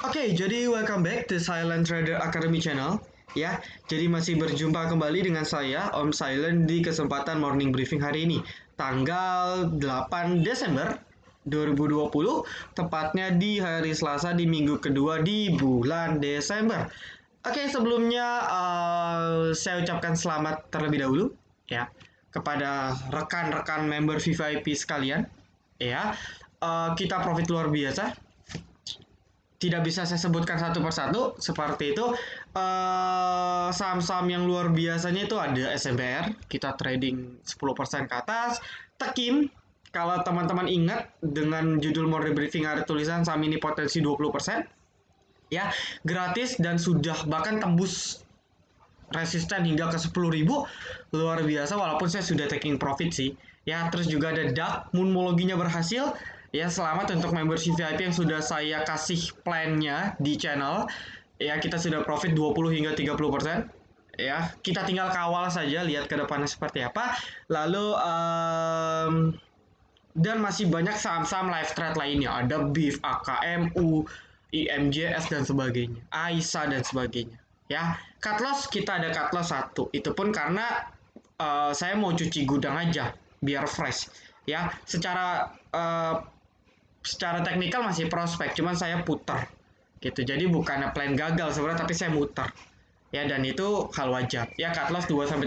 Oke, jadi welcome back to Silent Trader Academy Channel. Ya, jadi masih berjumpa kembali dengan saya, Om Silent, di kesempatan morning briefing hari ini, tanggal 8 Desember 2020, tepatnya di hari Selasa di minggu kedua di bulan Desember. Oke, sebelumnya saya ucapkan selamat terlebih dahulu, ya, kepada rekan-rekan member VVIP sekalian. Ya, kita profit luar biasa, tidak bisa saya sebutkan satu persatu seperti itu. Saham-saham yang luar biasanya itu ada SMBR, kita trading 10% ke atas. Tekim, kalau teman-teman ingat dengan judul morning briefing ada tulisan saham ini potensi 20%, ya, gratis dan sudah bahkan tembus resisten hingga ke 10.000, luar biasa walaupun saya sudah taking profit sih. Ya, terus juga ada DAX, moonmologinya berhasil. Ya, selamat untuk member VIP yang sudah saya kasih plannya di channel. Ya, kita sudah profit 20 hingga 30%. Ya, kita tinggal kawal saja lihat ke depannya seperti apa. Lalu dan masih banyak saham-saham live trade lainnya. Ada BIF, AKMU, IMJS dan sebagainya. AISA dan sebagainya. Ya, cut loss kita ada cut loss satu. Itu pun karena saya mau cuci gudang aja biar fresh. Ya, secara teknikal masih prospek, cuman saya putar gitu. Jadi bukannya plan gagal sebenarnya, tapi saya muter. Ya, dan itu hal wajar. Ya, cut loss 2-3%,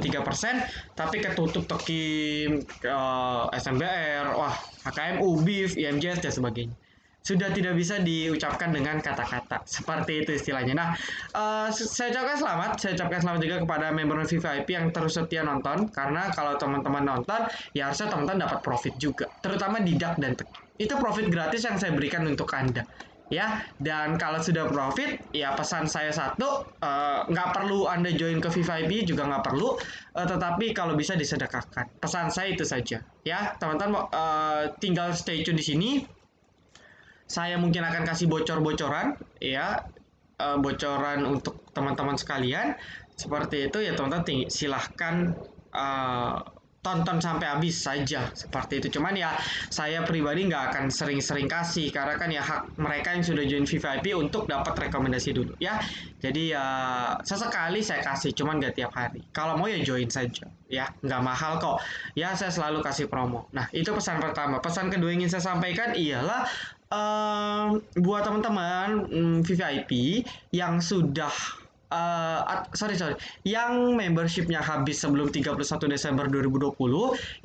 tapi ketutup tekim, SMBR, wah, HKMU, BIF, IMJS dan sebagainya. Sudah tidak bisa diucapkan dengan kata-kata. Seperti itu istilahnya. Nah, saya ucapkan selamat juga kepada member VIP yang terus setia nonton. Karena kalau teman-teman nonton, ya harusnya teman-teman dapat profit juga. Terutama di DAX dan tekim. Itu profit gratis yang saya berikan untuk Anda. Ya, dan kalau sudah profit, ya pesan saya satu, nggak perlu Anda join ke VIP juga nggak perlu, tetapi kalau bisa disedekahkan. Pesan saya itu saja. Ya, teman-teman tinggal stay tune di sini. Saya mungkin akan kasih bocor-bocoran, ya, bocoran untuk teman-teman sekalian. Seperti itu ya teman-teman, silahkan tonton sampai habis saja seperti itu. Cuman ya saya pribadi nggak akan sering-sering kasih karena kan ya hak mereka yang sudah join VIP untuk dapat rekomendasi dulu ya. Jadi ya sesekali saya kasih, cuman nggak tiap hari. Kalau mau ya join saja ya, nggak mahal kok. Ya saya selalu kasih promo. Nah itu pesan pertama. Pesan kedua yang ingin saya sampaikan ialah buat teman-teman VVIP yang sudah sorry, yang membershipnya habis sebelum 31 Desember 2020,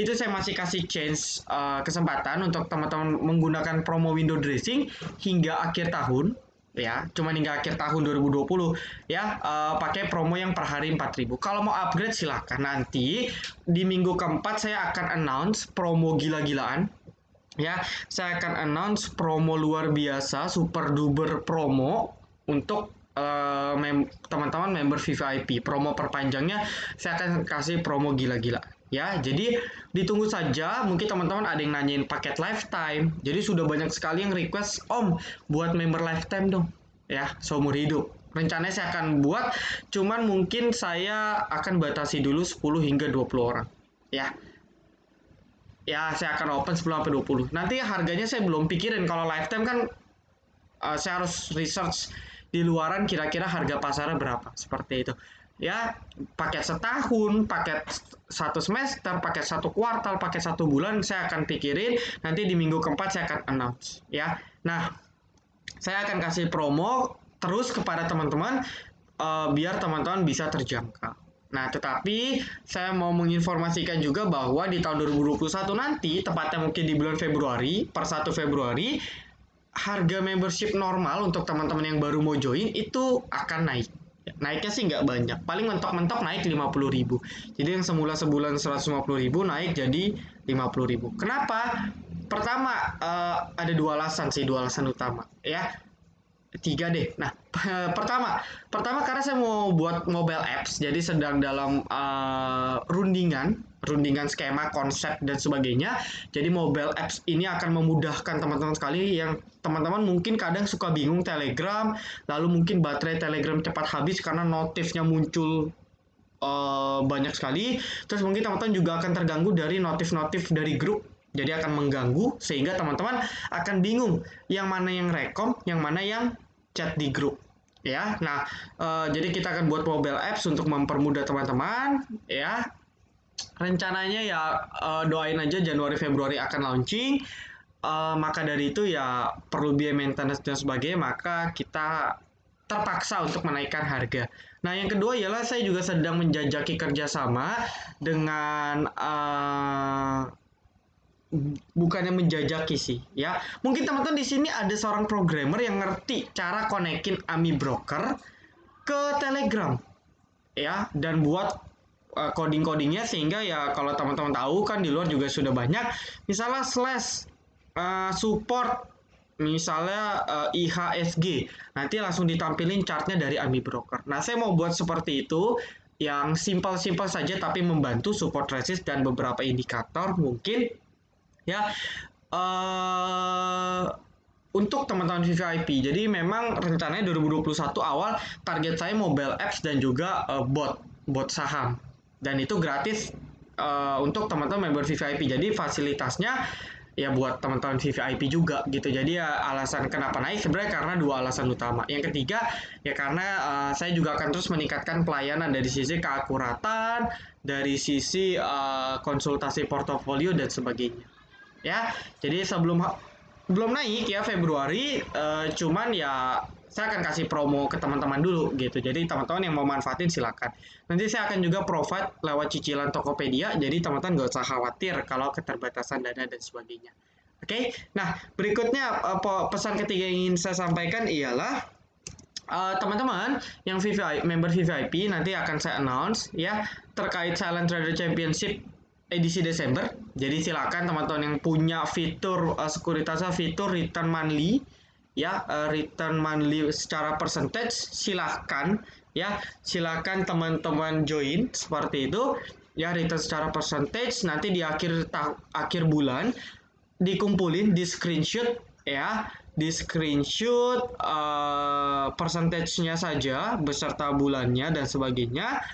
itu saya masih kasih chance, kesempatan untuk teman-teman menggunakan promo window dressing hingga akhir tahun, ya, cuma hingga akhir tahun 2020, ya, pakai promo yang per hari 4.000. Kalau mau upgrade silahkan, nanti di minggu keempat saya akan announce promo gila-gilaan. Ya, saya akan announce promo luar biasa, super duper promo untuk teman-teman member VVIP. Promo perpanjangnya saya akan kasih promo gila-gila. Ya, jadi ditunggu saja. Mungkin teman-teman ada yang nanyain paket lifetime. Jadi sudah banyak sekali yang request, Om, buat member lifetime dong. Ya, seumur hidup. Rencananya saya akan buat, cuman mungkin saya akan batasi dulu 10 hingga 20 orang. Ya, ya saya akan open 10 sampai 20. Nanti harganya saya belum pikirin. Kalau lifetime kan saya harus research di luaran kira-kira harga pasarnya berapa. Seperti itu. Ya, paket setahun, paket satu semester, paket satu kuartal, paket satu bulan saya akan pikirin. Nanti di minggu keempat saya akan announce. Ya, nah saya akan kasih promo terus kepada teman-teman, biar teman-teman bisa terjangkau. Nah, tetapi saya mau menginformasikan juga bahwa di tahun 2021 nanti, tepatnya mungkin di bulan Februari, per 1 Februari, harga membership normal untuk teman-teman yang baru mau join itu akan naik. Naiknya sih nggak banyak, paling mentok-mentok naik 50.000. Jadi yang semula sebulan 150.000 naik jadi 50.000. Kenapa? Pertama, ada dua alasan sih, dua alasan utama. Ya, tiga deh. Nah, pertama karena saya mau buat mobile apps, jadi sedang dalam rundingan skema, konsep dan sebagainya. Jadi mobile apps ini akan memudahkan teman-teman sekali yang teman-teman mungkin kadang suka bingung Telegram, lalu mungkin baterai Telegram cepat habis karena notifnya muncul banyak sekali. Terus mungkin teman-teman juga akan terganggu dari notif-notif dari grup. Jadi akan mengganggu sehingga teman-teman akan bingung yang mana yang rekom, yang mana yang chat di grup ya. Nah, jadi kita akan buat mobile apps untuk mempermudah teman-teman ya. Rencananya ya doain aja Januari Februari akan launching. Maka dari itu ya perlu biaya maintenance dan sebagainya, maka kita terpaksa untuk menaikkan harga. Nah, yang kedua ialah saya juga sedang menjajaki kerjasama dengan bukannya menjajaki sih ya. Mungkin teman-teman di sini ada seorang programmer yang ngerti cara konekin AMI broker ke Telegram ya, dan buat coding-codingnya sehingga ya kalau teman-teman tahu kan di luar juga sudah banyak misalnya slash support misalnya IHSG nanti langsung ditampilin chartnya dari AMI Broker. Nah, saya mau buat seperti itu yang simpel-simpel saja tapi membantu support resist dan beberapa indikator mungkin ya untuk teman-teman VVIP. Jadi memang rencananya 2021 awal target saya mobile apps dan juga bot saham. Dan itu gratis untuk teman-teman member VVIP. Jadi fasilitasnya ya buat teman-teman VVIP juga gitu. Jadi ya alasan kenapa naik sebenarnya karena dua alasan utama. Yang ketiga ya karena saya juga akan terus meningkatkan pelayanan dari sisi keakuratan, dari sisi konsultasi portofolio dan sebagainya. Ya, jadi belum naik ya Februari, cuman ya saya akan kasih promo ke teman-teman dulu gitu. Jadi teman-teman yang mau manfaatin silakan. Nanti saya akan juga provide lewat cicilan Tokopedia, jadi teman-teman nggak usah khawatir kalau keterbatasan dana dan sebagainya. Oke, nah berikutnya pesan ketiga yang ingin saya sampaikan ialah teman-teman yang member VVIP nanti akan saya announce ya terkait Silent Trader Championship edisi Desember. Jadi silakan teman-teman yang punya fitur sekuritasnya fitur return monthly ya, return monthly secara percentage silakan ya, silakan teman-teman join seperti itu ya, return secara percentage nanti di akhir bulan dikumpulin di screenshot ya, di screenshot percentage-nya saja beserta bulannya dan sebagainya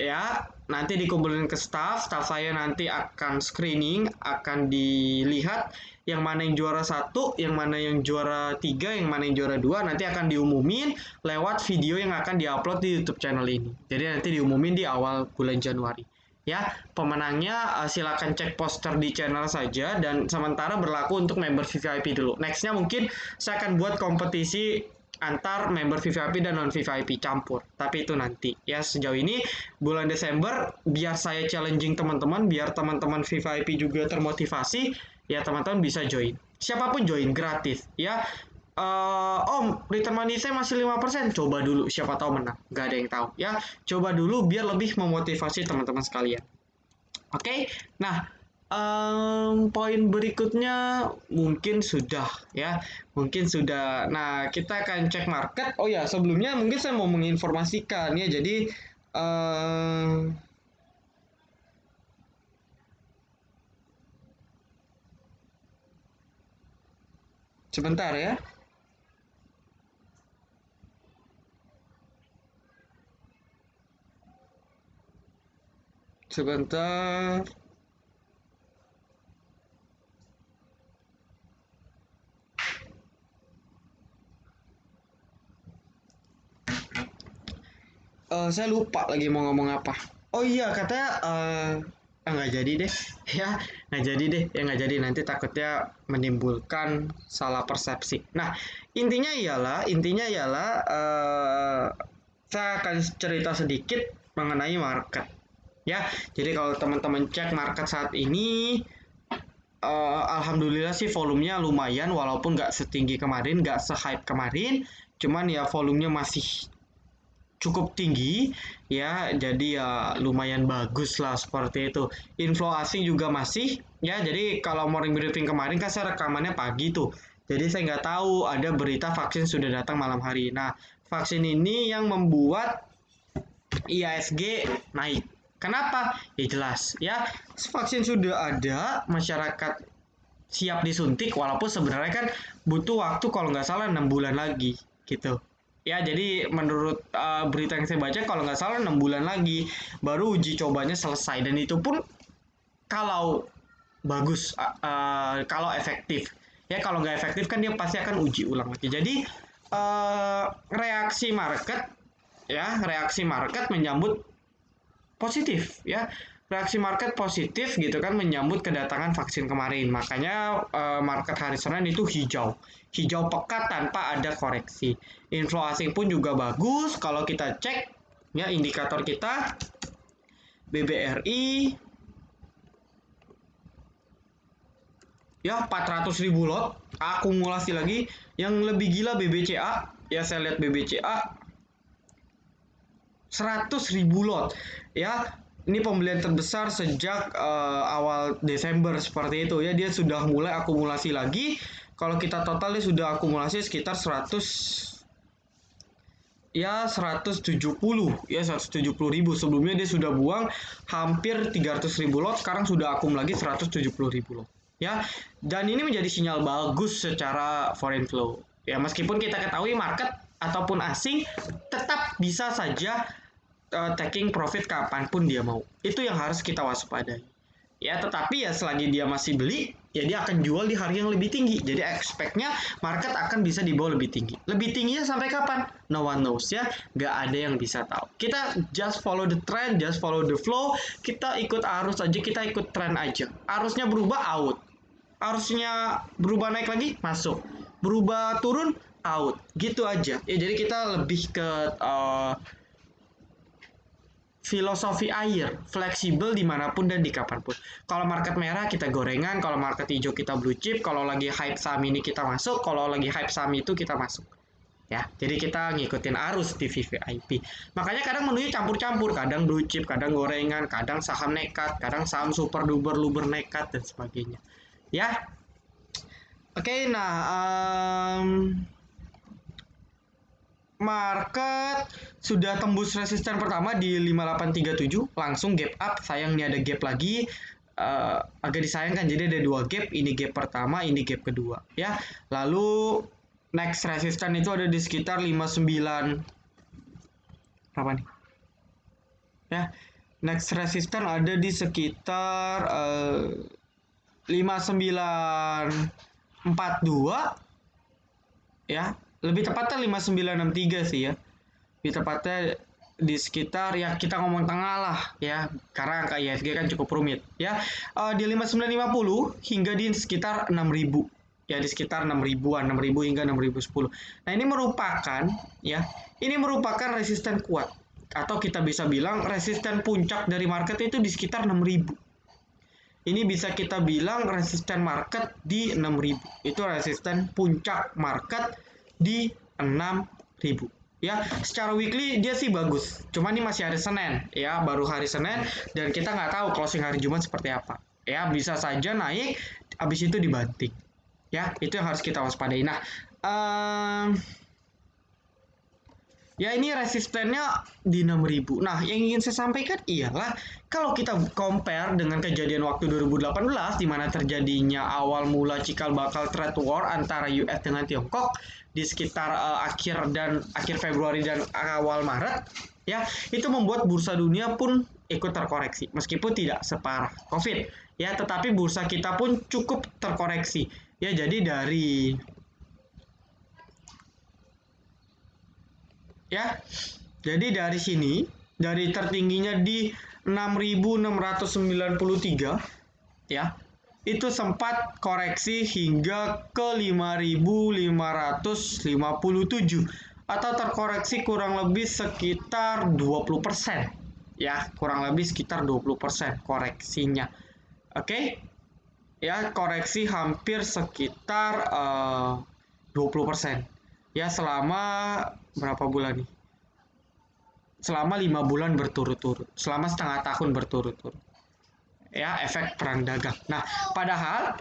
ya, nanti dikumpulin ke staff saya nanti akan screening, akan dilihat yang mana yang juara satu, yang mana yang juara tiga, yang mana yang juara dua, nanti akan diumumin lewat video yang akan diupload di YouTube channel ini. Jadi nanti diumumin di awal bulan Januari. Ya, pemenangnya silakan cek poster di channel saja dan sementara berlaku untuk member VVIP dulu. Nextnya mungkin saya akan buat kompetisi antar member VVIP dan non VVIP campur. Tapi itu nanti ya, sejauh ini bulan Desember biar saya challenging teman-teman, biar teman-teman VVIP juga termotivasi, ya teman-teman bisa join. Siapapun join gratis ya. Om, return money saya masih 5%. Coba dulu, siapa tahu menang. Gak ada yang tahu ya. Coba dulu biar lebih memotivasi teman-teman sekalian. Oke, nah poin berikutnya mungkin sudah ya, mungkin sudah. Nah, kita akan cek market. Oh ya, sebelumnya mungkin saya mau menginformasikan ya. Jadi sebentar ya. Sebentar. Saya lupa lagi mau ngomong apa. Oh iya, katanya nggak jadi deh. Ya, nggak jadi deh. Ya nggak jadi, nanti takutnya menimbulkan salah persepsi. Nah, intinya ialah saya akan cerita sedikit mengenai market. Ya, jadi kalau teman-teman cek market saat ini, alhamdulillah sih volumenya lumayan walaupun nggak setinggi kemarin, nggak se-hype kemarin. Cuman ya volumenya masih cukup tinggi ya, jadi ya lumayan bagus lah seperti itu. Inflow asing juga masih ya, jadi kalau morning briefing kemarin kan saya rekamannya pagi tuh, jadi saya nggak tahu ada berita vaksin sudah datang malam hari. Nah, vaksin ini yang membuat IHSG naik. Kenapa? Ya jelas ya, vaksin sudah ada, masyarakat siap disuntik walaupun sebenarnya kan butuh waktu kalau nggak salah 6 bulan lagi gitu. Ya, jadi menurut berita yang saya baca kalau nggak salah 6 bulan lagi baru uji cobanya selesai dan itu pun kalau bagus, kalau efektif. Ya kalau nggak efektif kan dia pasti akan uji ulang lagi. Jadi reaksi market, ya, reaksi market menyambut positif, ya. Reaksi market positif gitu kan menyambut kedatangan vaksin kemarin. Makanya market hari Senin itu hijau. Hijau pekat tanpa ada koreksi. Inflow asing pun juga bagus. Kalau kita cek ya indikator kita BBRI ya 400.000 lot akumulasi lagi. Yang lebih gila BBCA, ya saya lihat BBCA 100.000 lot, ya. Ini pembelian terbesar sejak awal Desember seperti itu, ya. Dia sudah mulai akumulasi lagi. Kalau kita total dia sudah akumulasi sekitar 170 ya 170.000. Sebelumnya dia sudah buang hampir 300.000 lot, sekarang sudah akum lagi 170.000 lot, ya. Dan ini menjadi sinyal bagus secara foreign flow, ya. Meskipun kita ketahui market ataupun asing tetap bisa saja taking profit kapanpun dia mau. Itu yang harus kita waspadai. Ya, tetapi ya selagi dia masih beli, ya dia akan jual di harga yang lebih tinggi. Jadi expect-nya market akan bisa dibawa lebih tinggi. Lebih tingginya sampai kapan? No one knows, ya. Nggak ada yang bisa tahu. Kita just follow the trend, just follow the flow. Kita ikut arus aja, kita ikut trend aja. Arusnya berubah, out. Arusnya berubah naik lagi, masuk. Berubah turun, out. Gitu aja. Ya, jadi kita lebih ke filosofi air, fleksibel dimanapun dan di kapanpun. Kalau market merah kita gorengan, kalau market hijau kita blue chip, kalau lagi hype saham ini kita masuk, kalau lagi hype saham itu kita masuk. Ya, jadi kita ngikutin arus di VVIP. Makanya kadang menunya campur-campur, kadang blue chip, kadang gorengan, kadang saham nekat, kadang saham super duper luber nekat dan sebagainya. Ya. Oke, nah market sudah tembus resisten pertama di 5837, langsung gap up. Sayang nih ada gap lagi, agak disayangkan. Jadi ada dua gap, ini gap pertama, ini gap kedua, ya. Lalu next resisten itu ada di sekitar 59 berapa nih? Ya, next resisten ada di sekitar 5942, ya. Lebih tepatnya 5963 sih, ya. Lebih tepatnya di sekitar, ya kita ngomong tengah lah, ya, karena angka ISG kan cukup rumit, ya. Di 5950 hingga di sekitar 6000, ya, di sekitar 6000-an, 6000 hingga 6010. Nah, ini merupakan, ya, ini merupakan resisten kuat, atau kita bisa bilang resisten puncak dari market itu di sekitar 6000. Ini bisa kita bilang resisten market di 6000. Itu resisten puncak market di 6000. Ya, secara weekly dia sih bagus. Cuma ini masih hari Senin, ya, baru hari Senin, dan kita nggak tahu closing hari Jumat seperti apa. Ya, bisa saja naik, habis itu dibanting. Ya, itu yang harus kita waspadai. Nah, ya ini resistennya di 6000. Nah, yang ingin saya sampaikan ialah kalau kita compare dengan kejadian waktu 2018 di mana terjadinya awal mula cikal bakal trade war antara US dengan Tiongkok di sekitar akhir Februari dan awal Maret, ya, itu membuat bursa dunia pun ikut terkoreksi meskipun tidak separah Covid, ya, tetapi bursa kita pun cukup terkoreksi. Ya, jadi dari, ya, jadi dari sini, dari tertingginya di 6.693, ya, itu sempat koreksi hingga ke 5.557, atau terkoreksi kurang lebih sekitar 20%, ya, kurang lebih sekitar 20% koreksinya. Oke, ya, koreksi hampir sekitar 20%, ya, selama berapa bulan nih? Selama 5 bulan berturut-turut, selama setengah tahun berturut-turut, ya, efek perang dagang. Nah, padahal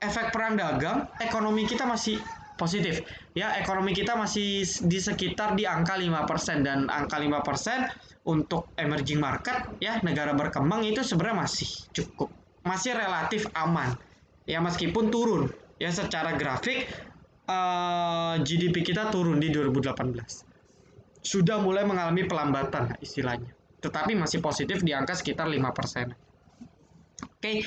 efek perang dagang ekonomi kita masih positif, ya, ekonomi kita masih di sekitar di angka 5%, dan angka 5% untuk emerging market, ya, negara berkembang itu sebenarnya masih cukup, masih relatif aman, ya, meskipun turun, ya, secara grafik GDP kita turun di 2018, sudah mulai mengalami pelambatan istilahnya, tetapi masih positif di angka sekitar 5%. Oke,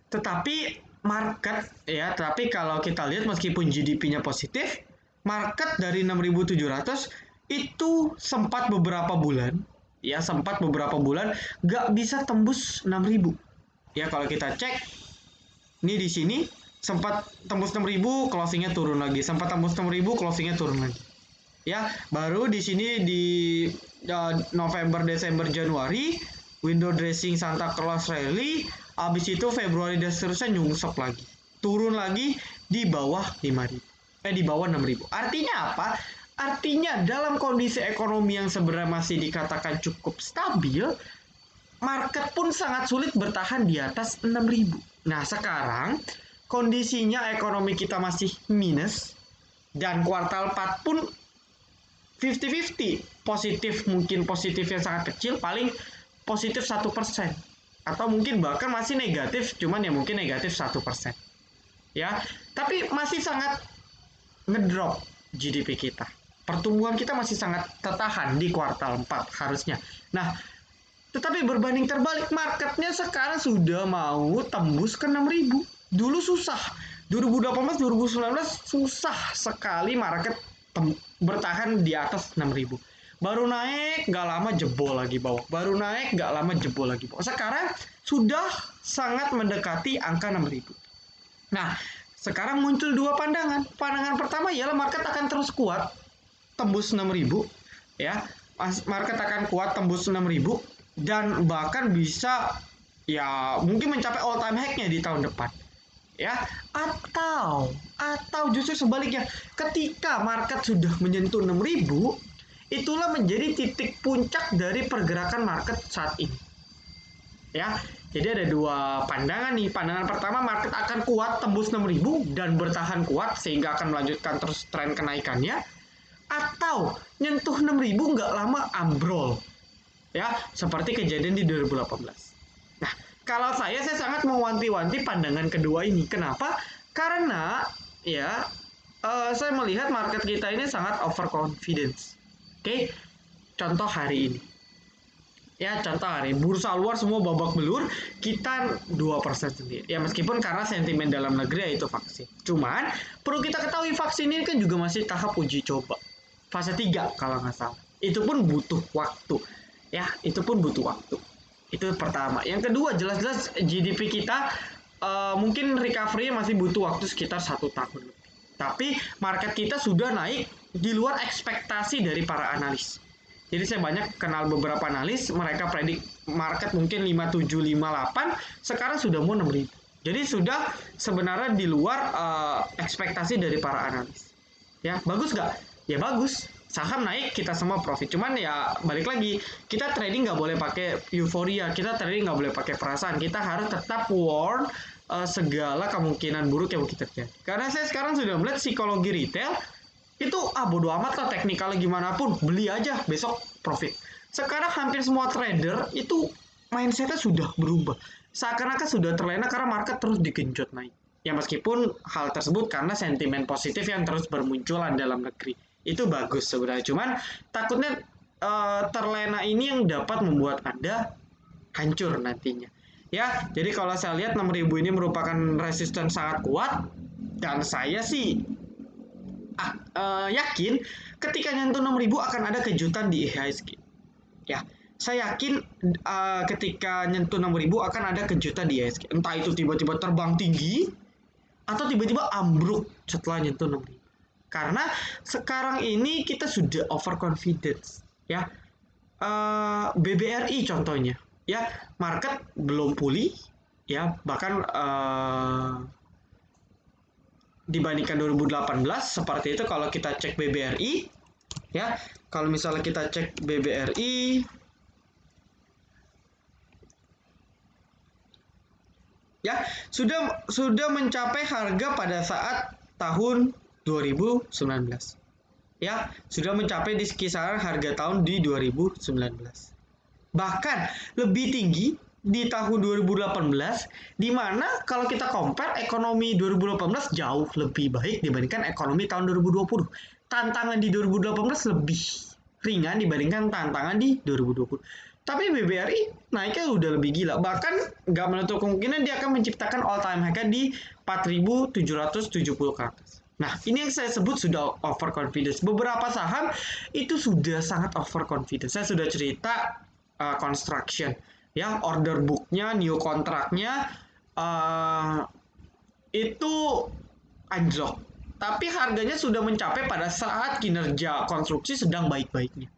tetapi market, ya, tapi kalau kita lihat meskipun GDP-nya positif, market dari 6.700 itu sempat beberapa bulan nggak bisa tembus 6.000. Ya kalau kita cek ini di sini sempat tembus 6.000, closingnya turun lagi, sempat tembus 6.000, closingnya turun lagi. Ya, baru di sini di November, Desember, Januari window dressing Santa Claus rally, habis itu Februari dan seterusnya nyungsep lagi, turun lagi di bawah 5.000, di bawah 6.000. Artinya apa? Artinya dalam kondisi ekonomi yang sebenarnya masih dikatakan cukup stabil, market pun sangat sulit bertahan di atas 6.000. Nah, sekarang kondisinya ekonomi kita masih minus dan kuartal 4 pun 50-50, positif, mungkin positif yang sangat kecil, paling positif 1%, atau mungkin bahkan masih negatif, cuman ya mungkin negatif 1%. Ya, tapi masih sangat ngedrop GDP kita. Pertumbuhan kita masih sangat tertahan di kuartal 4 harusnya. Nah, tetapi berbanding terbalik, marketnya sekarang sudah mau tembus ke 6.000. Dulu susah. 2018-2019 susah sekali market bertahan di atas 6.000. Baru naik, nggak lama jebol lagi bawah. Baru naik, nggak lama jebol lagi bawah. Sekarang sudah sangat mendekati angka 6.000. Nah, sekarang muncul dua pandangan. Pandangan pertama ialah market akan terus kuat, tembus 6.000. Ya, market akan kuat tembus 6.000 dan bahkan bisa ya mungkin mencapai all time high-nya di tahun depan. Ya, atau justru sebaliknya, ketika market sudah menyentuh 6.000, itulah menjadi titik puncak dari pergerakan market saat ini. Ya, jadi ada dua pandangan nih. Pandangan pertama, market akan kuat tembus 6.000 dan bertahan kuat sehingga akan melanjutkan terus tren kenaikannya, atau nyentuh 6.000 nggak lama ambrol. Ya, seperti kejadian di 2018. Nah, kalau saya sangat mewanti-wanti pandangan kedua ini. Kenapa? Karena ya saya melihat market kita ini sangat overconfidence. Oke, contoh hari ini. Ya, contoh hari bursa luar semua babak belur, kita 2% sendiri. Ya, meskipun karena sentimen dalam negeri yaitu vaksin. Cuman, perlu kita ketahui vaksin ini kan juga masih tahap uji coba. Fase 3 kalau nggak salah. Itu pun butuh waktu. Ya, itu pun butuh waktu. Itu pertama. Yang kedua, jelas-jelas GDP kita mungkin recovery masih butuh waktu sekitar 1 tahun. Tapi market kita sudah naik di luar ekspektasi dari para analis. Jadi saya banyak kenal beberapa analis, mereka predik market mungkin 57, 58, sekarang sudah mau 6.000. Jadi sudah sebenarnya di luar ekspektasi dari para analis. Ya, bagus nggak? Ya bagus. Saham naik, kita semua profit. Cuman ya balik lagi, kita trading nggak boleh pakai euforia, kita trading nggak boleh pakai perasaan. Kita harus tetap warn segala kemungkinan buruk yang mungkin terjadi. Karena saya sekarang sudah melihat psikologi retail, itu bodo amat lah teknikalnya gimana pun, beli aja besok profit. Sekarang hampir semua trader itu mindsetnya sudah berubah. Seakan-akan sudah terlena karena market terus digenjot naik. Ya meskipun hal tersebut karena sentimen positif yang terus bermunculan dalam negeri. Itu bagus sebenarnya. Cuman takutnya terlena ini yang dapat membuat Anda hancur nantinya. Ya, jadi kalau saya lihat 6.000 ini merupakan resisten sangat kuat dan saya sih yakin ketika nyentuh 6.000 akan ada kejutan di IHSG. Ya, saya yakin ketika nyentuh 6.000 akan ada kejutan di IHSG. Entah itu tiba-tiba terbang tinggi atau tiba-tiba ambruk setelah nyentuh 6.000. Karena sekarang ini kita sudah overconfidence, ya. BBRI contohnya, ya, market belum pulih, ya, bahkan dibandingkan 2018 seperti itu. Kalau kita cek BBRI, ya, kalau misalnya kita cek BBRI, ya, sudah mencapai harga pada saat tahun 2019. Ya, sudah mencapai di kisaran harga tahun di 2019. Bahkan lebih tinggi di tahun 2018, di mana kalau kita compare ekonomi 2018 jauh lebih baik dibandingkan ekonomi tahun 2020. Tantangan di 2018 lebih ringan dibandingkan tantangan di 2020. Tapi BBRI naiknya udah lebih gila. Bahkan nggak menutup kemungkinan dia akan menciptakan all time high di 4.770 ke atas. Nah, ini yang saya sebut sudah overconfidence. Beberapa saham itu sudah sangat overconfidence. Saya sudah cerita construction, ya, order booknya, new kontraknya itu anjlok. Tapi harganya sudah mencapai pada saat kinerja konstruksi sedang baik-baiknya.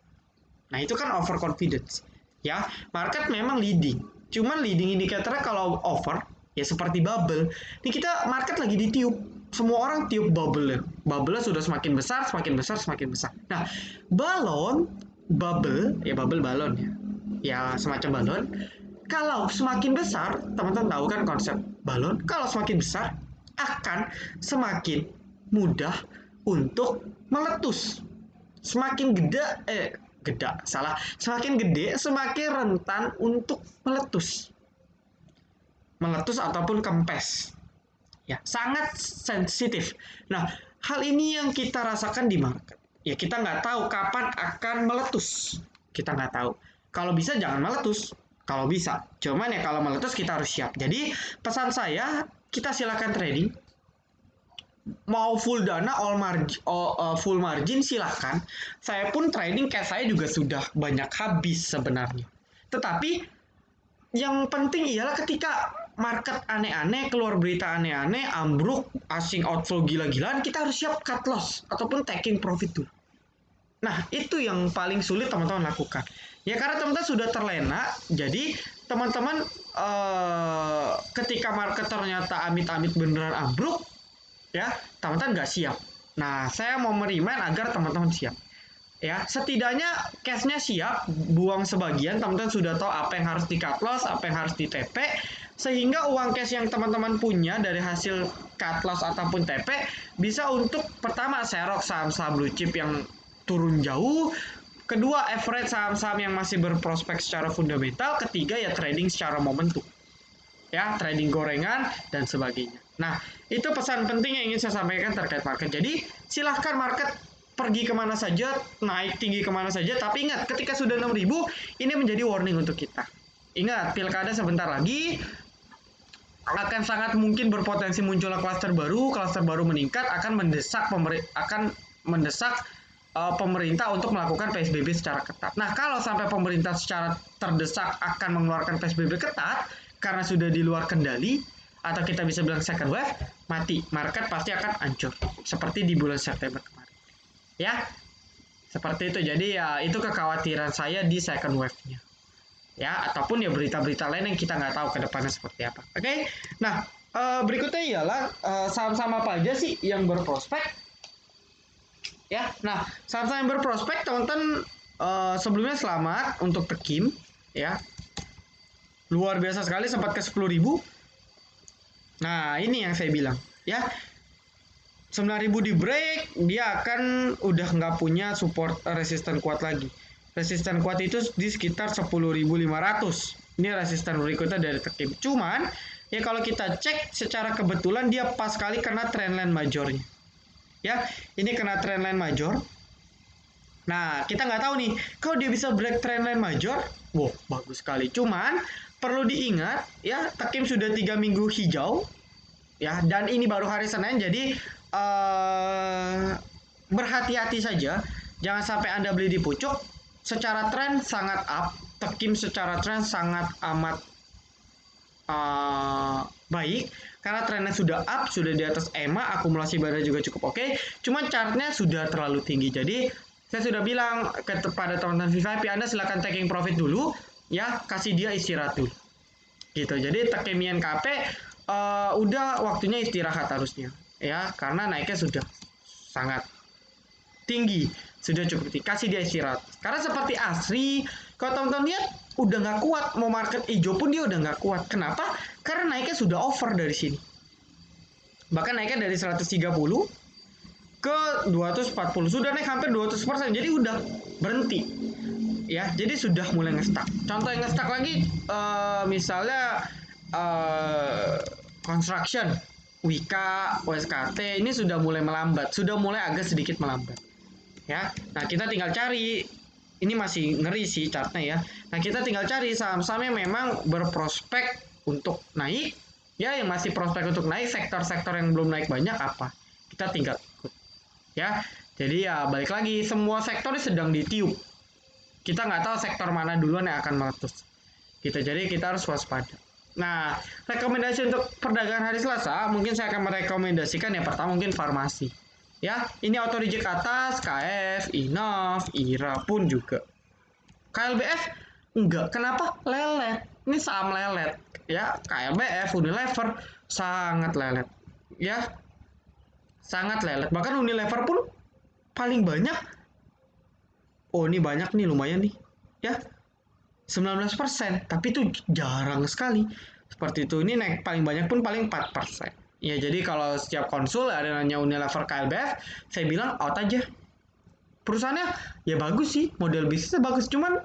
Nah, itu kan overconfidence. Ya, market memang leading. Cuman leading indikatornya kalau over, ya seperti bubble. Ini kita market lagi ditiup. Semua orang tiup bubble-nya. Bubble-nya sudah semakin besar, semakin besar, semakin besar. Nah, bubble, ya bubble balon ya. Ya, semacam balon. Kalau semakin besar, teman-teman tahu kan konsep balon. Kalau semakin besar, akan semakin mudah untuk meletus. Semakin semakin gede, semakin rentan untuk meletus. Meletus ataupun kempes. Ya, sangat sensitif. Nah, hal ini yang kita rasakan di market. Ya, kita nggak tahu kapan akan meletus. Kita nggak tahu. Kalau bisa jangan meletus. Kalau bisa. Cuman ya kalau meletus kita harus siap. Jadi, pesan saya, kita silakan trading. Mau full dana, full margin silakan. Saya pun trading cash saya juga sudah banyak habis sebenarnya. Tetapi yang penting ialah ketika market aneh-aneh, keluar berita aneh-aneh, ambruk, asing outflow gila-gilaan, kita harus siap cut loss ataupun taking profit dulu. Nah, itu yang paling sulit teman-teman lakukan. Ya karena teman-teman sudah terlena, jadi teman-teman ketika market ternyata amit-amit beneran ambruk, ya teman-teman nggak siap. Nah, saya mau merimain agar teman-teman siap. Ya, setidaknya cash-nya siap, buang sebagian, teman-teman sudah tahu apa yang harus di cut loss, apa yang harus di TP, sehingga uang cash yang teman-teman punya dari hasil cut loss ataupun TP bisa untuk pertama serok saham-saham blue chip yang turun jauh, kedua average saham-saham yang masih berprospek secara fundamental, ketiga ya trading secara momentum. Ya, trading gorengan dan sebagainya. Nah, itu pesan penting yang ingin saya sampaikan terkait market. Jadi, silahkan market pergi kemana saja, naik tinggi kemana saja, tapi ingat, ketika sudah 6.000, ini menjadi warning untuk kita. Ingat, pilkada sebentar lagi, akan sangat mungkin berpotensi munculnya klaster baru meningkat, akan mendesak pemerintah untuk melakukan PSBB secara ketat. Nah, kalau sampai pemerintah secara terdesak akan mengeluarkan PSBB ketat, karena sudah di luar kendali, atau kita bisa bilang second wave, mati. Market pasti akan hancur. Seperti di bulan September kemarin. Ya, seperti itu. Jadi ya itu kekhawatiran saya di second wave-nya. Ya, ataupun ya berita-berita lain yang kita nggak tahu ke depannya seperti apa. Oke, nah berikutnya ialah saham-saham apa aja sih yang berprospek? Ya, nah saham-saham yang berprospek teman-teman sebelumnya selamat untuk Tekim, ya. Luar biasa sekali sempat ke 10.000. Nah, ini yang saya bilang, ya. 9.000 di break, dia akan udah nggak punya support resisten kuat lagi. Resisten kuat itu di sekitar 10.500. Ini resisten berikutnya dari Tekim. Cuman, ya kalau kita cek secara kebetulan dia pas kali kena trendline majornya. Ya, ini kena trendline major. Nah, kita nggak tahu nih, kalau dia bisa break trendline major, wow, bagus sekali. Cuman, perlu diingat, ya, Tekim sudah 3 minggu hijau, ya, dan ini baru hari Senin, jadi berhati-hati saja, jangan sampai Anda beli di pucuk. Secara tren sangat up, Tekim secara tren sangat amat baik, karena trennya sudah up, sudah di atas EMA, akumulasi barang juga cukup oke. Cuman chartnya sudah terlalu tinggi, jadi saya sudah bilang kepada teman-teman VIP, Anda silakan taking profit dulu, ya, kasih dia istirahat dulu. Gitu. Jadi Tekim INKP udah waktunya istirahat harusnya, ya, karena naiknya sudah sangat tinggi, sudah cukup tinggi. Kasih dia istirahat. Karena seperti Asri, kalau teman-teman lihat udah nggak kuat, mau market hijau pun dia udah nggak kuat. Kenapa? Karena naiknya sudah over dari sini. Bahkan naiknya dari 130 ke 240, sudah naik hampir 200%, jadi udah berhenti. Ya, jadi sudah mulai ngestak. Contoh yang ngestak lagi, misalnya construction, Wika, WSKT ini sudah mulai melambat, sudah mulai agak sedikit melambat. Ya, nah kita tinggal cari, ini masih ngeri sih chartnya ya. Nah kita tinggal cari saham-saham yang memang berprospek untuk naik, ya, yang masih prospek untuk naik. Sektor-sektor yang belum naik banyak apa? kita tinggal ikut. Ya, jadi ya balik lagi, semua sektor sedang ditiup. Kita nggak tahu sektor mana duluan yang akan meletus. Gitu, jadi kita harus waspada. Nah, rekomendasi untuk perdagangan hari Selasa, mungkin saya akan merekomendasikan yang pertama mungkin farmasi. Ya, ini auto reject atas, KF, INAF, IRA pun juga. KLBF enggak, kenapa? Lelet. Ini saham lelet. Ya, KLBF, Unilever sangat lelet. Ya, sangat lelet. Bahkan Unilever pun paling banyak. Oh, ini banyak nih, lumayan nih. Ya, 19%, tapi itu jarang sekali. Seperti itu, ini naik paling banyak pun paling 4%. Ya, jadi kalau setiap konsul ada nanya Unilever KLBF, saya bilang out aja. Perusahaannya ya bagus sih, model bisnisnya bagus, cuman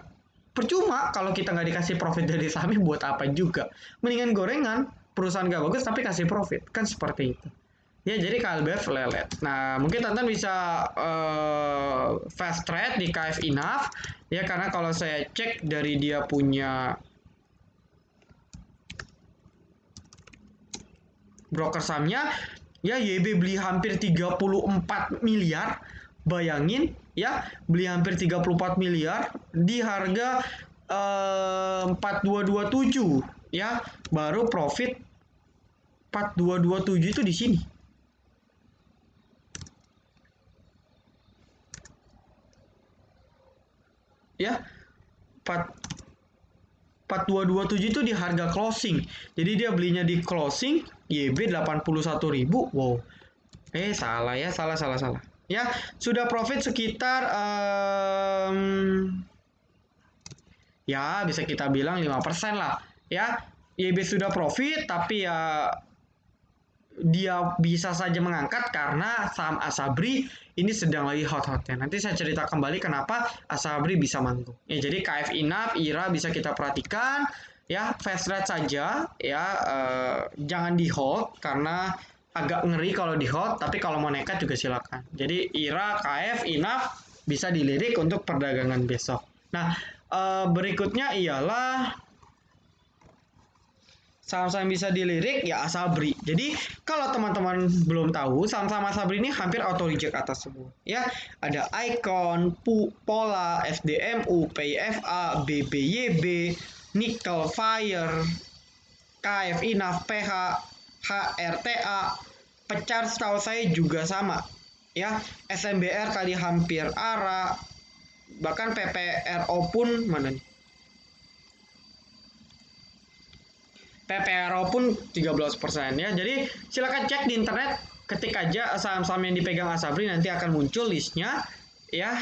percuma kalau kita nggak dikasih profit dari sahamnya buat apa juga. Mendingan gorengan, perusahaan nggak bagus tapi kasih profit, kan seperti itu. Ya, jadi KLBF lelet. Nah, mungkin Tantan bisa fast trade di KF Enough. Ya, karena kalau saya cek dari dia punya broker sahamnya, ya YB beli hampir 34 miliar. Bayangin, ya, beli hampir 34 miliar di harga 4227, ya. Baru profit 4227 itu di sini. Ya, 4227 itu di harga closing. Jadi dia belinya di closing YB 81.000. Wow. Salah ya, salah. Ya, sudah profit sekitar ya bisa kita bilang 5% lah. Ya, YB sudah profit tapi ya dia bisa saja mengangkat karena saham Asabri ini sedang lagi hot-hotnya. Nanti saya cerita kembali kenapa Asabri bisa manggung. Ya, jadi KF Inap, IRA bisa kita perhatikan. Ya, fast trade saja. Ya, jangan di hold karena agak ngeri kalau di hold. Tapi kalau mau nekat juga silakan. Jadi IRA, KF, Inap bisa dilirik untuk perdagangan besok. Nah, berikutnya ialah saham-saham bisa dilirik ya Asabri. Jadi kalau teman-teman belum tahu, saham-saham Asabri ini hampir auto reject atas semua. Ya, ada Icon, Pola, SDMU, PIFA, BBYB, Nickel Fire, KF Inaf, PH, HRTA, Pecar setahu saya juga sama. Ya, SMBR tadi hampir ARA, bahkan PPRO pun mana nih? PPRO pun 13% ya. Jadi silakan cek di internet, ketik aja saham-saham yang dipegang Asabri, nanti akan muncul listnya ya.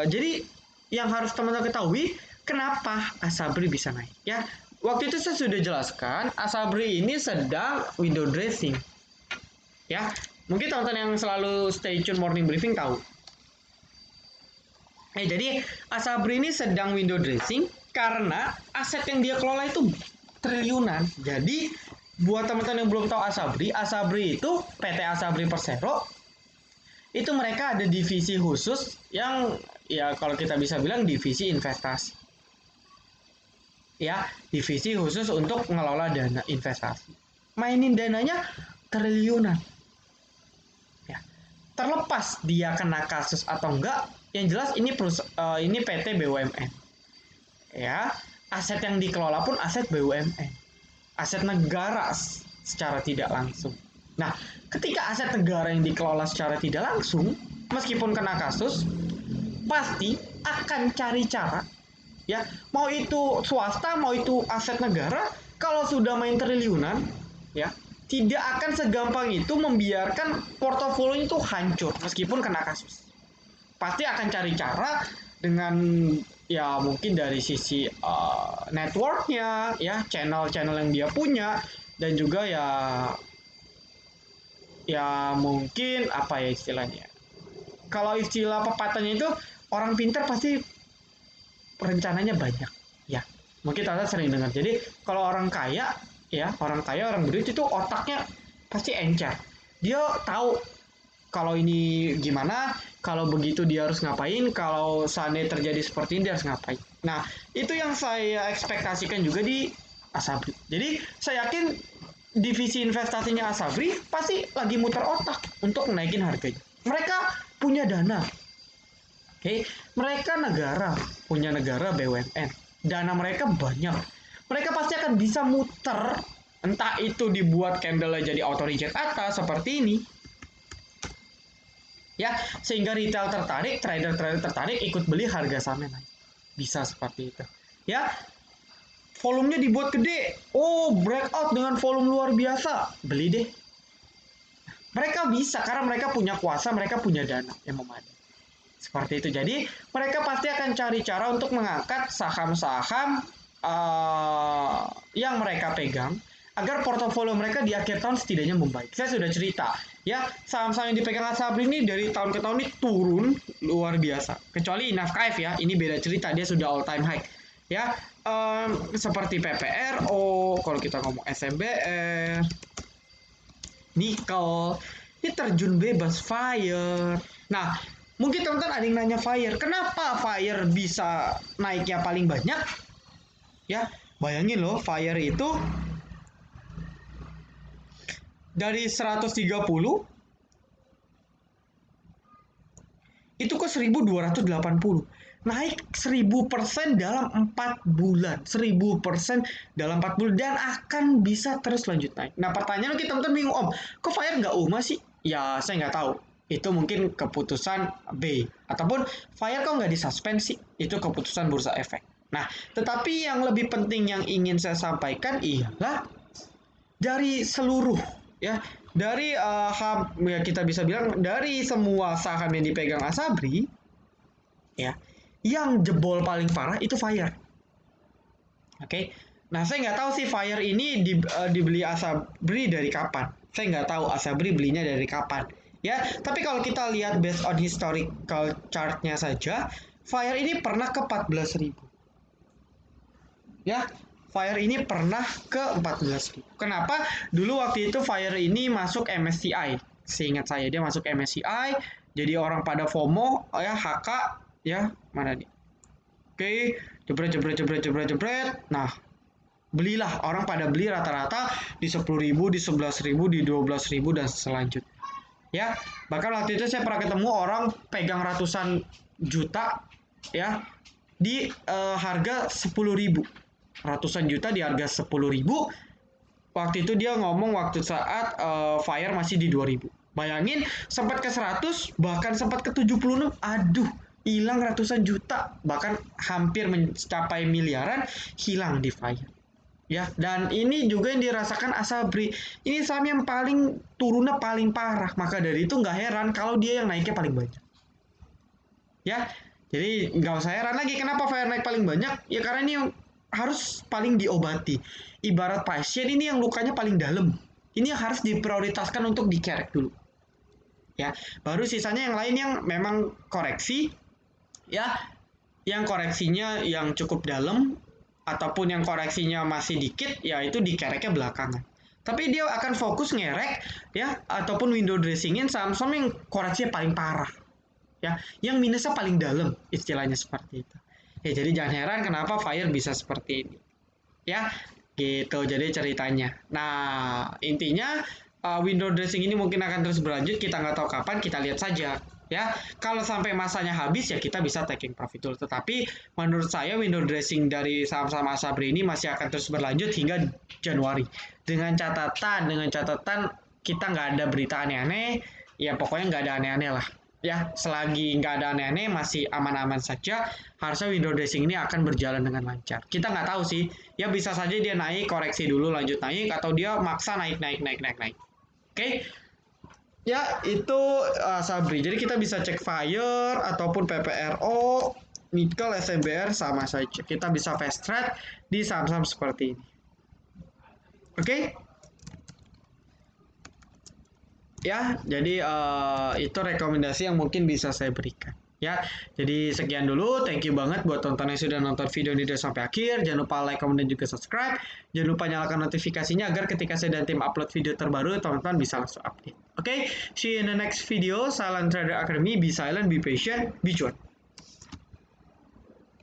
Jadi yang harus teman-teman ketahui kenapa Asabri bisa naik ya. Waktu itu saya sudah jelaskan Asabri ini sedang window dressing ya. Mungkin teman-teman yang selalu stay tune morning briefing tahu. Jadi Asabri ini sedang window dressing karena aset yang dia kelola itu triliunan. Jadi buat teman-teman yang belum tahu Asabri itu PT Asabri Persero. Itu mereka ada divisi khusus yang ya kalau kita bisa bilang divisi investasi. Ya, divisi khusus untuk mengelola dana investasi. Mainin dananya triliunan. Ya. Terlepas dia kena kasus atau enggak, yang jelas ini PT BUMN. Ya, aset yang dikelola pun aset BUMN, aset negara secara tidak langsung. Nah, ketika aset negara yang dikelola secara tidak langsung, meskipun kena kasus, pasti akan cari cara, ya, mau itu swasta, mau itu aset negara, kalau sudah main triliunan, ya, tidak akan segampang itu membiarkan portofolio itu hancur meskipun kena kasus. Pasti akan cari cara dengan ya mungkin dari sisi networknya, ya channel-channel yang dia punya, dan juga ya mungkin apa ya istilahnya, kalau istilah pepatahnya itu orang pintar pasti rencananya banyak ya, mungkin Tata sering dengar. Jadi kalau orang kaya orang berduit itu otaknya pasti encer, dia tahu kalau ini gimana, kalau begitu dia harus ngapain, kalau seandainya terjadi seperti ini dia harus ngapain. Nah, itu yang saya ekspektasikan juga di Asabri. Jadi saya yakin divisi investasinya Asabri pasti lagi muter otak untuk naikin harganya. Mereka punya dana. Oke, mereka punya negara BUMN. Dana mereka banyak. Mereka pasti akan bisa muter, entah itu dibuat candle jadi auto reject atas seperti ini. Ya, sehingga retail tertarik, trader-trader tertarik ikut beli, harga sahamnya naik. Bisa seperti itu. Ya, volumenya dibuat gede. Oh, breakout dengan volume luar biasa. Beli deh. Mereka bisa karena mereka punya kuasa, mereka punya dana yang memadai. Seperti itu. Jadi, mereka pasti akan cari cara untuk mengangkat saham-saham yang mereka pegang agar portofolio mereka di akhir tahun setidaknya membaik. Saya sudah cerita, ya, saham-saham yang dipegang Asabri ini dari tahun ke tahun ini turun luar biasa. Kecuali Nafkaif ya, ini beda cerita, dia sudah all time high. Ya, seperti PPRO, kalau kita ngomong SMBR, Nikel, ini terjun bebas Fire. Nah, mungkin teman-teman ada yang nanya Fire, kenapa Fire bisa naiknya paling banyak? Ya, bayangin loh, Fire itu dari 130 itu ke 1280, naik 1000% dalam 4 bulan, 1000% dalam 4 bulan, dan akan bisa terus lanjut naik. Nah, pertanyaan kita teman-teman bingung, Om, kok Fire nggak UMA sih? Ya, saya nggak tahu. Itu mungkin keputusan B, ataupun Fire kok nggak disuspend sih? Itu keputusan Bursa Efek. Nah, tetapi yang lebih penting yang ingin saya sampaikan ialah dari seluruh, ya, dari ya kita bisa bilang dari semua saham yang dipegang Asabri, ya, yang jebol paling parah itu Fire. Oke. Nah, saya nggak tahu sih Fire ini dibeli Asabri dari kapan. Saya nggak tahu Asabri belinya dari kapan. Ya, tapi kalau kita lihat based on historical chart-nya saja, Fire ini pernah ke 14.000. Ya, Fire ini pernah ke 14.000. Kenapa? Dulu waktu itu Fire ini masuk MSCI. Seingat saya dia masuk MSCI, jadi orang pada FOMO, ya, HK, ya, mana nih? Oke, jebret. Nah, belilah, orang pada beli rata-rata di 10.000, di 11.000, di 12.000 dan selanjutnya. Ya, bahkan waktu itu saya pernah ketemu orang pegang ratusan juta, ya, di harga 10.000. Ratusan juta di harga 10.000. Waktu itu dia ngomong waktu saat Fire masih di 2.000. Bayangin, sempat ke 100, bahkan sempat ke 76. Aduh, hilang ratusan juta, bahkan hampir mencapai miliaran, hilang di Fire. Ya, dan ini juga yang dirasakan Asabri. Ini saham yang paling turunnya paling parah. Maka dari itu nggak heran kalau dia yang naiknya paling banyak. Ya, jadi nggak usah heran lagi kenapa Fire naik paling banyak. Ya karena ini yang harus paling diobati. Ibarat pasien ini yang lukanya paling dalam. Ini yang harus diprioritaskan untuk dikerek dulu. Ya, baru sisanya yang lain yang memang koreksi, ya, yang koreksinya yang cukup dalam ataupun yang koreksinya masih dikit, ya itu dikereknya belakangan. Tapi dia akan fokus ngerek, ya, ataupun window dressingin saham-saham yang koreksinya paling parah, ya, yang minusnya paling dalam, istilahnya seperti itu. Ya, jadi jangan heran kenapa Fire bisa seperti ini. Ya, gitu jadi ceritanya. Nah, intinya window dressing ini mungkin akan terus berlanjut, kita nggak tahu kapan, kita lihat saja. Ya, kalau sampai masanya habis ya kita bisa taking profit dulu. Tetapi menurut saya window dressing dari saham-saham Asabri ini masih akan terus berlanjut hingga Januari. Dengan catatan kita nggak ada berita aneh-aneh, ya pokoknya nggak ada aneh-aneh lah. Ya, selagi nggak ada aneh-aneh, masih aman-aman saja, harusnya window dressing ini akan berjalan dengan lancar. Kita nggak tahu sih, ya bisa saja dia naik, koreksi dulu, lanjut naik, atau dia maksa naik. Oke, ya itu Sabri. Jadi kita bisa cek Fire ataupun PPRO, Nikel, SMBR sama saja. Kita bisa fast trade di saham-saham seperti ini. Oke? Ya, jadi itu rekomendasi yang mungkin bisa saya berikan. Ya, jadi sekian dulu. Thank you banget buat tonton yang sudah nonton video ini sampai akhir. Jangan lupa like, comment, dan juga subscribe. Jangan lupa nyalakan notifikasinya agar ketika saya dan tim upload video terbaru, teman-teman bisa langsung update. Oke, see you in the next video. Silent Trader Academy. Be silent, be patient, be cuan.